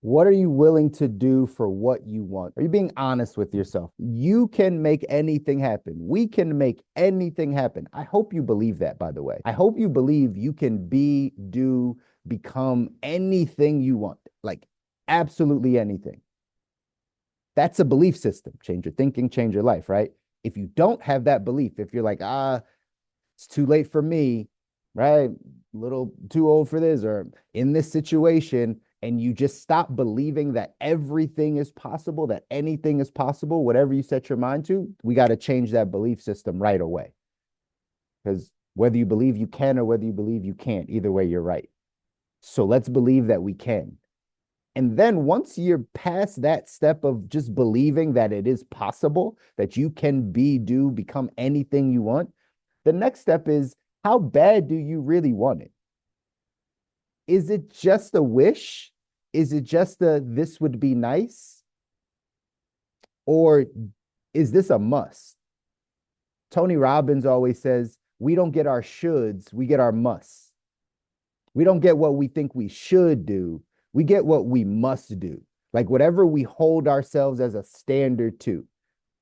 What are you willing to do for what you want? Are you being honest with yourself? You can make anything happen. We can make anything happen. I hope you believe that, by the way. I hope you believe you can be, do, become anything you want, like absolutely anything. That's a belief system. Change your thinking, change your life, right? If you don't have that belief, if you're like, it's too late for me, right? A little too old for this, or in this situation, and you just stop believing that everything is possible, that anything is possible, whatever you set your mind to, we got to change that belief system right away. Because whether you believe you can or whether you believe you can't, either way, you're right. So let's believe that we can. And then once you're past that step of just believing that it is possible, that you can be, do, become anything you want, the next step is, how bad do you really want it? Is it just a wish? Is it just a this would be nice? Or is this a must? Tony Robbins always says, we don't get our shoulds, we get our musts. We don't get what we think we should do, we get what we must do. Like whatever we hold ourselves as a standard to.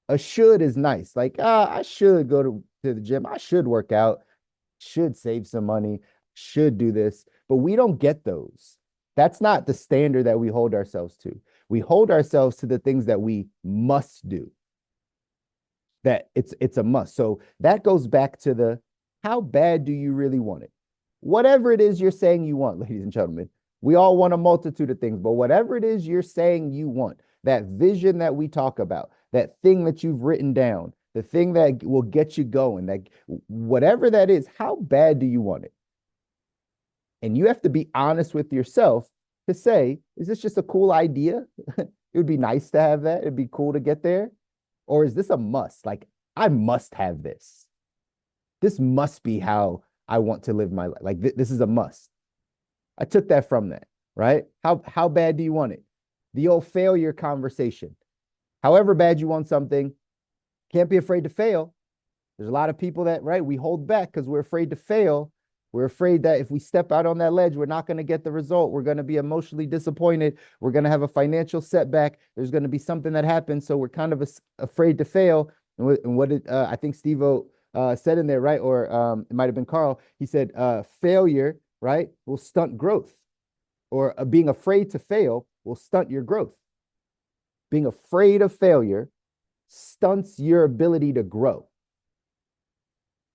A should is nice. Like, I should go to the gym. I should work out, should save some money, should do this. But we don't get those. That's not the standard that we hold ourselves to. We hold ourselves to the things that we must do. That it's a must. So that goes back to the how bad do you really want it? Whatever it is you're saying you want, ladies and gentlemen. We all want a multitude of things, but whatever it is you're saying you want, that vision that we talk about, that thing that you've written down, the thing that will get you going, that whatever that is, how bad do you want it? And you have to be honest with yourself to say, is this just a cool idea? It would be nice to have that. It'd be cool to get there. Or is this a must? Like, I must have this. This must be how I want to live my life. Like, this is a must. I took that from that, right? How bad do you want it? The old failure conversation. However bad you want something, can't be afraid to fail. There's a lot of people that, right, we hold back because we're afraid to fail. We're afraid that if we step out on that ledge, we're not going to get the result. We're going to be emotionally disappointed. We're going to have a financial setback. There's going to be something that happens. So we're kind of afraid to fail. And what did I think Steve-O said in there, right? Or it might have been Carl. He said, failure, right, will stunt growth. Or being afraid to fail will stunt your growth. Being afraid of failure stunts your ability to grow.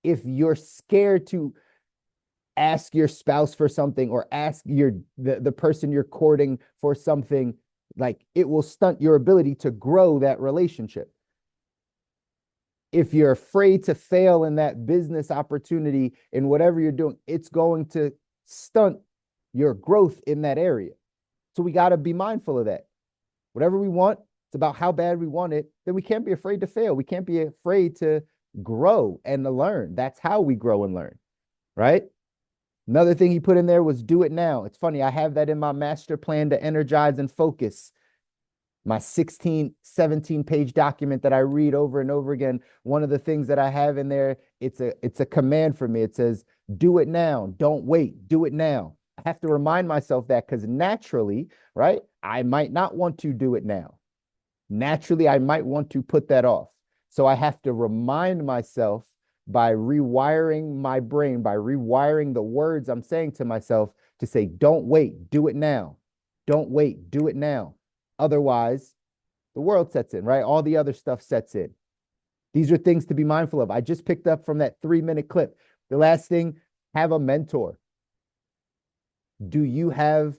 If you're scared to ask your spouse for something or ask the person you're courting for something, like it will stunt your ability to grow that relationship. If you're afraid to fail in that business opportunity in whatever you're doing, it's going to stunt your growth in that area. So we got to be mindful of that. Whatever we want, it's about how bad we want it. Then we can't be afraid to fail. We can't be afraid to grow and to learn. That's how we grow and learn, right? Another thing he put in there was do it now. It's funny. I have that in my master plan to energize and focus. My 16, 17 page document that I read over and over again. One of the things that I have in there, it's a command for me. It says, do it now. Don't wait. Do it now. I have to remind myself that because naturally, right, I might not want to do it now. Naturally, I might want to put that off. So I have to remind myself by rewiring my brain, by rewiring the words I'm saying to myself to say, don't wait, do it now. Don't wait, do it now. Otherwise, the world sets in, right? All the other stuff sets in. These are things to be mindful of. I just picked up from that 3-minute clip. The last thing, have a mentor. Do you have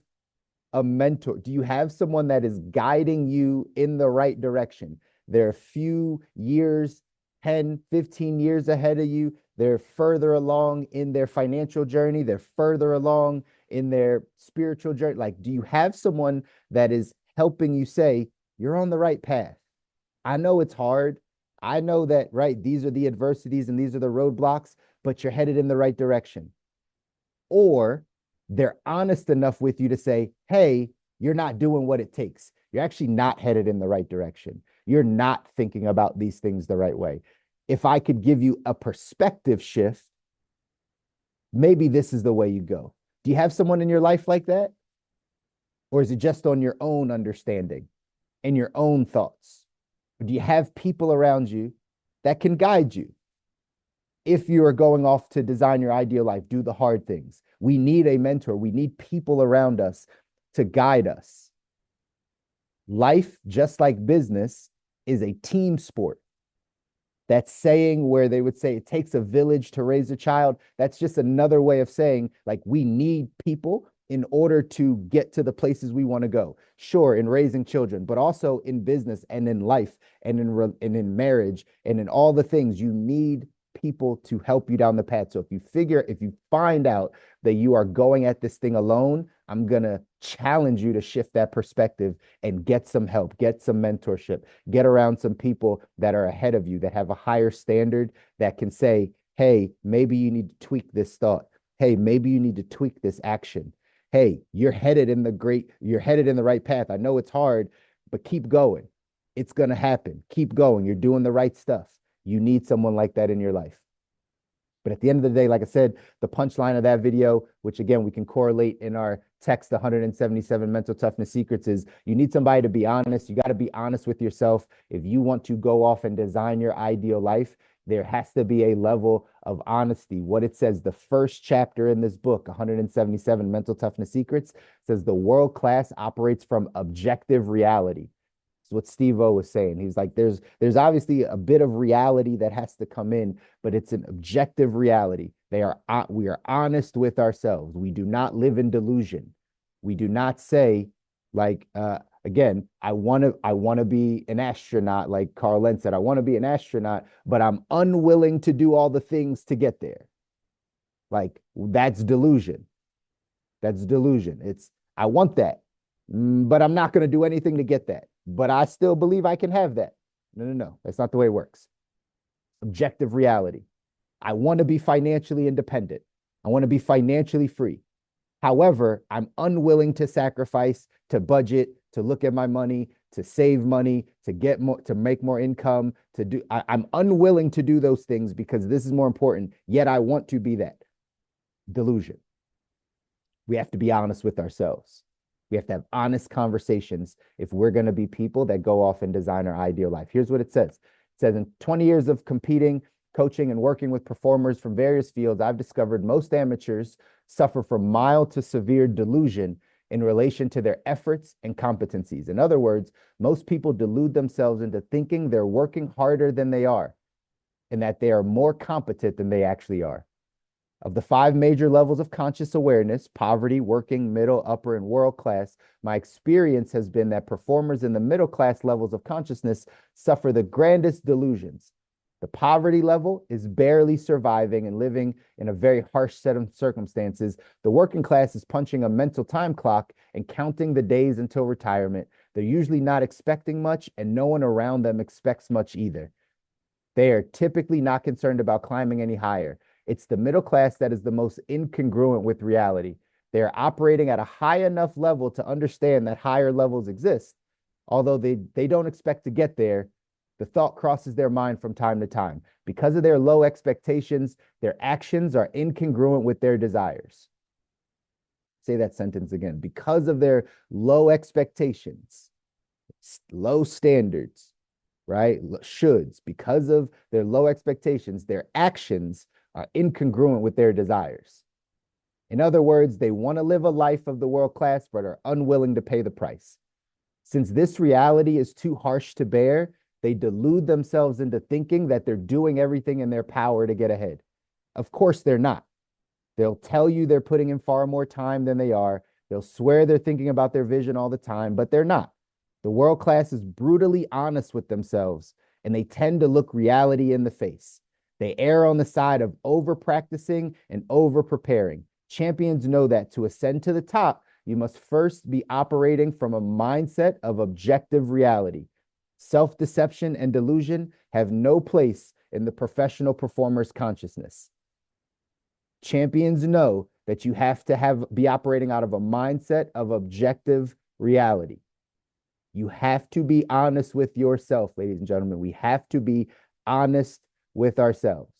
a mentor? Do you have someone that is guiding you in the right direction? They're a few years, 10, 15 years ahead of you. They're further along in their financial journey. They're further along in their spiritual journey. Like, do you have someone that is helping you say, you're on the right path? I know it's hard. I know that, right, these are the adversities and these are the roadblocks, but you're headed in the right direction. Or they're honest enough with you to say, hey, you're not doing what it takes. You're actually not headed in the right direction. You're not thinking about these things the right way. If I could give you a perspective shift, maybe this is the way you go. Do you have someone in your life like that? Or is it just on your own understanding and your own thoughts? Or do you have people around you that can guide you? If you are going off to design your ideal life, do the hard things. We need a mentor. We need people around us to guide us. Life, just like business, is a team sport. That saying where they would say it takes a village to raise a child, that's just another way of saying, like, we need people in order to get to the places we want to go. Sure, in raising children, but also in business and in life and in marriage and in all the things. You need people to help you down the path. So if you find out that you are going at this thing alone, I'm going to challenge you to shift that perspective and get some help, get some mentorship, get around some people that are ahead of you, that have a higher standard, that can say, hey, maybe you need to tweak this thought. Hey, maybe you need to tweak this action. Hey, you're headed in the right path. I know it's hard, but keep going. It's going to happen. Keep going. You're doing the right stuff. You need someone like that in your life. But at the end of the day, like I said, the punchline of that video, which again, we can correlate in our text 177 mental toughness secrets, is you need somebody to be honest. You got to be honest with yourself. If you want to go off and design your ideal life, there has to be a level of honesty. What it says, the first chapter in this book, 177 mental toughness secrets, says the world class operates from objective reality. What Steve-O was saying. He's like, there's obviously a bit of reality that has to come in, but it's an objective reality. We are honest with ourselves. We do not live in delusion. We do not say, like, again, I want to be an astronaut, like Carl Lentz said, I want to be an astronaut, but I'm unwilling to do all the things to get there. Like, that's delusion. That's delusion. It's, I want that, but I'm not going to do anything to get that. But I still believe I can have that. No. That's not the way it works. Objective reality. I want to be financially independent. I want to be financially free. However, I'm unwilling to sacrifice, to budget, to look at my money, to save money, to get more, to make more income, I'm unwilling to do those things because this is more important. Yet I want to be that. Delusion. We have to be honest with ourselves. We have to have honest conversations if we're going to be people that go off and design our ideal life. Here's what it says. It says, in 20 years of competing, coaching, and working with performers from various fields, I've discovered most amateurs suffer from mild to severe delusion in relation to their efforts and competencies. In other words, most people delude themselves into thinking they're working harder than they are and that they are more competent than they actually are. Of the 5 major levels of conscious awareness, poverty, working, middle, upper, and world class, my experience has been that performers in the middle class levels of consciousness suffer the grandest delusions. The poverty level is barely surviving and living in a very harsh set of circumstances. The working class is punching a mental time clock and counting the days until retirement. They're usually not expecting much, and no one around them expects much either. They are typically not concerned about climbing any higher. It's the middle class that is the most incongruent with reality. They are operating at a high enough level to understand that higher levels exist. Although they don't expect to get there, the thought crosses their mind from time to time. Because of their low expectations, their actions are incongruent with their desires. Say that sentence again. Because of their low expectations, low standards, right? Shoulds. Because of their low expectations, their actions are incongruent with their desires. In other words, they want to live a life of the world class, but are unwilling to pay the price. Since this reality is too harsh to bear, they delude themselves into thinking that they're doing everything in their power to get ahead. Of course, they're not. They'll tell you they're putting in far more time than they are. They'll swear they're thinking about their vision all the time, but they're not. The world class is brutally honest with themselves, and they tend to look reality in the face. They err on the side of over-practicing and over-preparing. Champions know that to ascend to the top, you must first be operating from a mindset of objective reality. Self-deception and delusion have no place in the professional performer's consciousness. Champions know that you have to be operating out of a mindset of objective reality. You have to be honest with yourself, ladies and gentlemen. We have to be honest with ourselves.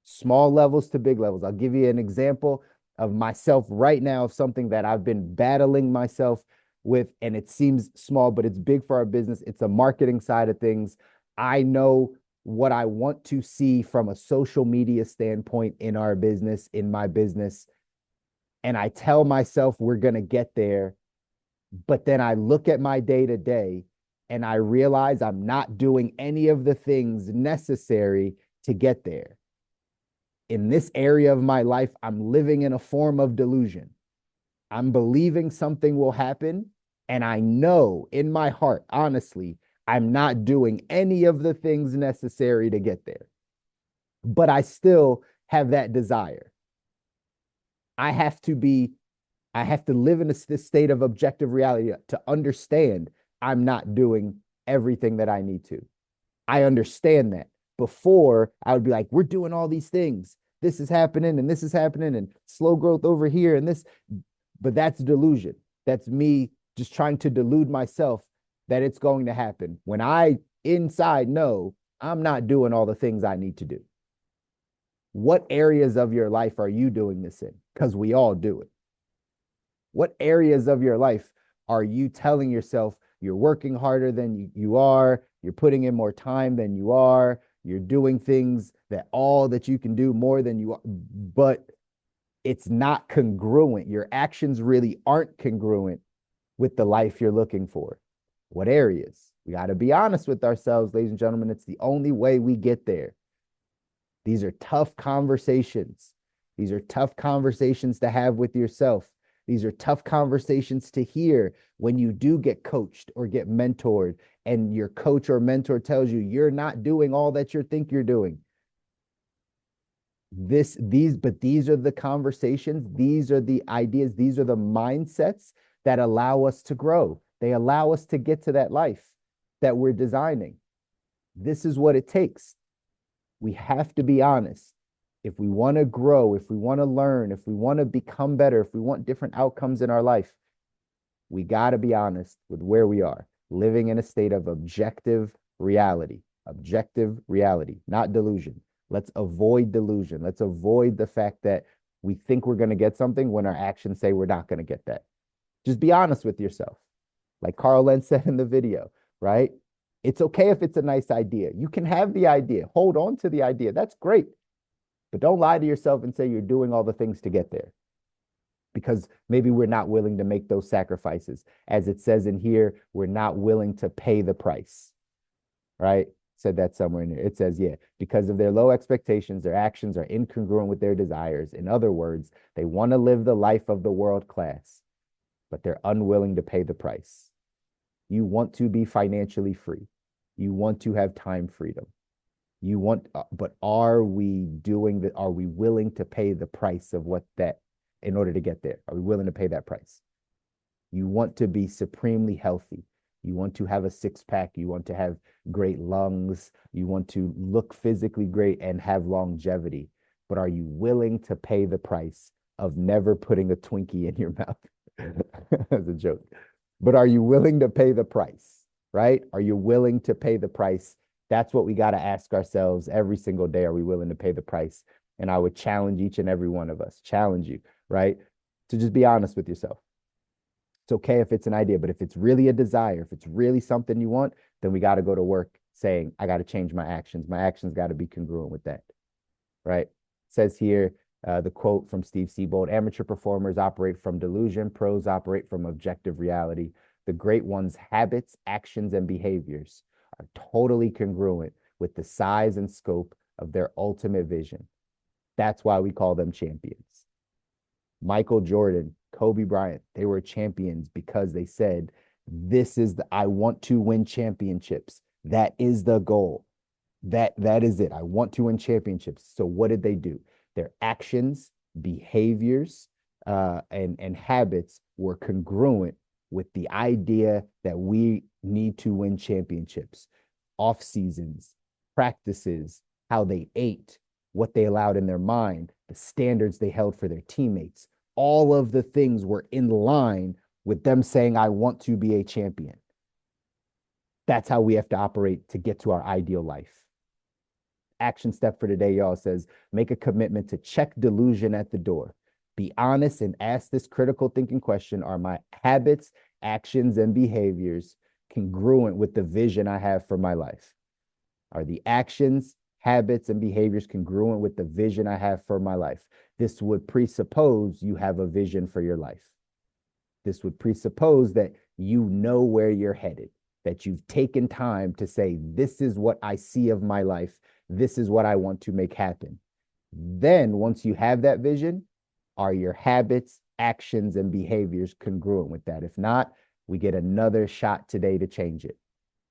Small levels to big levels. I'll give you an example. of myself right now, of something that I've been battling myself with, and it seems small, but it's big for our business. It's a marketing side of things. I know what I want to see from a social media standpoint in our business, in my business. And I tell myself we're going to get there. But then I look at my day to day and I realize I'm not doing any of the things necessary to get there. In this area of my life, I'm living in a form of delusion. I'm believing something will happen. And I know in my heart, honestly, I'm not doing any of the things necessary to get there. But I still have that desire. I have to live in this state of objective reality to understand I'm not doing everything that I need to. I understand that. Before, I would be like, we're doing all these things. This is happening and this is happening and slow growth over here and this. But that's delusion. That's me just trying to delude myself that it's going to happen when I inside know I'm not doing all the things I need to do. What areas of your life are you doing this in? Because we all do it. What areas of your life are you telling yourself you're working harder than you are, you're putting in more time than you are, you're doing things that you can do more than you are, but it's not congruent. Your actions really aren't congruent with the life you're looking for. What areas? We got to be honest with ourselves, ladies and gentlemen. It's the only way we get there. These are tough conversations. These are tough conversations to have with yourself. These are tough conversations to hear when you do get coached or get mentored and your coach or mentor tells you you're not doing all that you think you're doing. These are the conversations, these are the ideas, these are the mindsets that allow us to grow. They allow us to get to that life that we're designing. This is what it takes. We have to be honest. If we want to grow, if we want to learn, if we want to become better, if we want different outcomes in our life, we got to be honest with where we are, living in a state of objective reality, not delusion. Let's avoid delusion. Let's avoid the fact that we think we're going to get something when our actions say we're not going to get that. Just be honest with yourself. Like Carl Lentz said in the video, right? It's okay if it's a nice idea. You can have the idea. Hold on to the idea. That's great. But don't lie to yourself and say you're doing all the things to get there. Because maybe we're not willing to make those sacrifices. As it says in here, we're not willing to pay the price. Right? Said that somewhere in there. It says, yeah, because of their low expectations, their actions are incongruent with their desires. In other words, they want to live the life of the world class, but they're unwilling to pay the price. You want to be financially free. You want to have time freedom. You want, but are we doing that? Are we willing to pay the price of what that in order to get there? Are we willing to pay that price? You want to be supremely healthy. You want to have a six-pack. You want to have great lungs. You want to look physically great and have longevity. But are you willing to pay the price of never putting a Twinkie in your mouth? That's a joke. But are you willing to pay the price, right? Are you willing to pay the price? That's what we got to ask ourselves every single day. Are we willing to pay the price? And I would challenge each and every one of us, challenge you, right? To just be honest with yourself. It's okay if it's an idea, but if it's really a desire, if it's really something you want, then we got to go to work saying, I got to change my actions. My actions got to be congruent with that, right? It says here, the quote from Steve Siebold, amateur performers operate from delusion, pros operate from objective reality. The great ones' habits, actions, and behaviors are totally congruent with the size and scope of their ultimate vision. That's why we call them champions. Michael Jordan, Kobe Bryant, they were champions because they said, I want to win championships. That is the goal. That is it. I want to win championships. So what did they do? Their actions, behaviors, and habits were congruent with the idea that we need to win championships. Off seasons, practices, how they ate, what they allowed in their mind, the standards they held for their teammates. All of the things were in line with them saying, I want to be a champion. That's how we have to operate to get to our ideal life. Action step for today, y'all, says make a commitment to check delusion at the door. Be honest and ask this critical thinking question. Are my habits, actions, and behaviors congruent with the vision I have for my life? Are the actions, habits, and behaviors congruent with the vision I have for my life? This would presuppose you have a vision for your life. This would presuppose that you know where you're headed, that you've taken time to say, this is what I see of my life. This is what I want to make happen. Then, once you have that vision, are your habits, actions, and behaviors congruent with that? If not, we get another shot today to change it.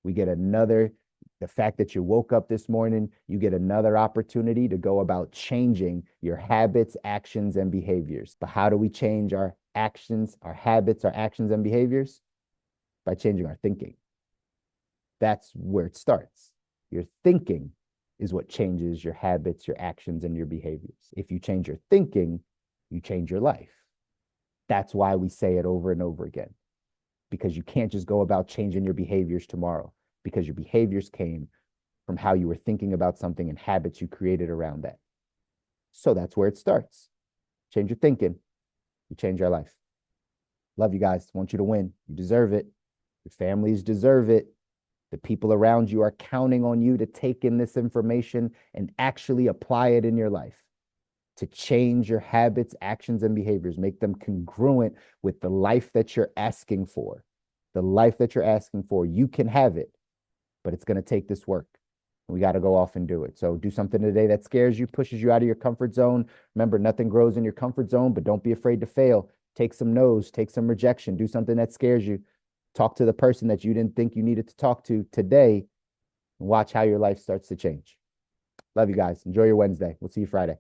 We get the fact that you woke up this morning, you get another opportunity to go about changing your habits, actions, and behaviors. But how do we change our actions, our habits, our actions, and behaviors? By changing our thinking. That's where it starts. Your thinking is what changes your habits, your actions, and your behaviors. If you change your thinking, you change your life. That's why we say it over and over again, because you can't just go about changing your behaviors tomorrow, because your behaviors came from how you were thinking about something and habits you created around that. So that's where it starts. Change your thinking, you change your life. Love you guys. Want you to win. You deserve it. Your families deserve it. The people around you are counting on you to take in this information and actually apply it in your life, to change your habits, actions, and behaviors, make them congruent with the life that you're asking for. The life that you're asking for, you can have it, but it's going to take this work. We got to go off and do it. So do something today that scares you, pushes you out of your comfort zone. Remember, nothing grows in your comfort zone, but don't be afraid to fail. Take some no's, take some rejection, do something that scares you. Talk to the person that you didn't think you needed to talk to today, and watch how your life starts to change. Love you guys. Enjoy your Wednesday. We'll see you Friday.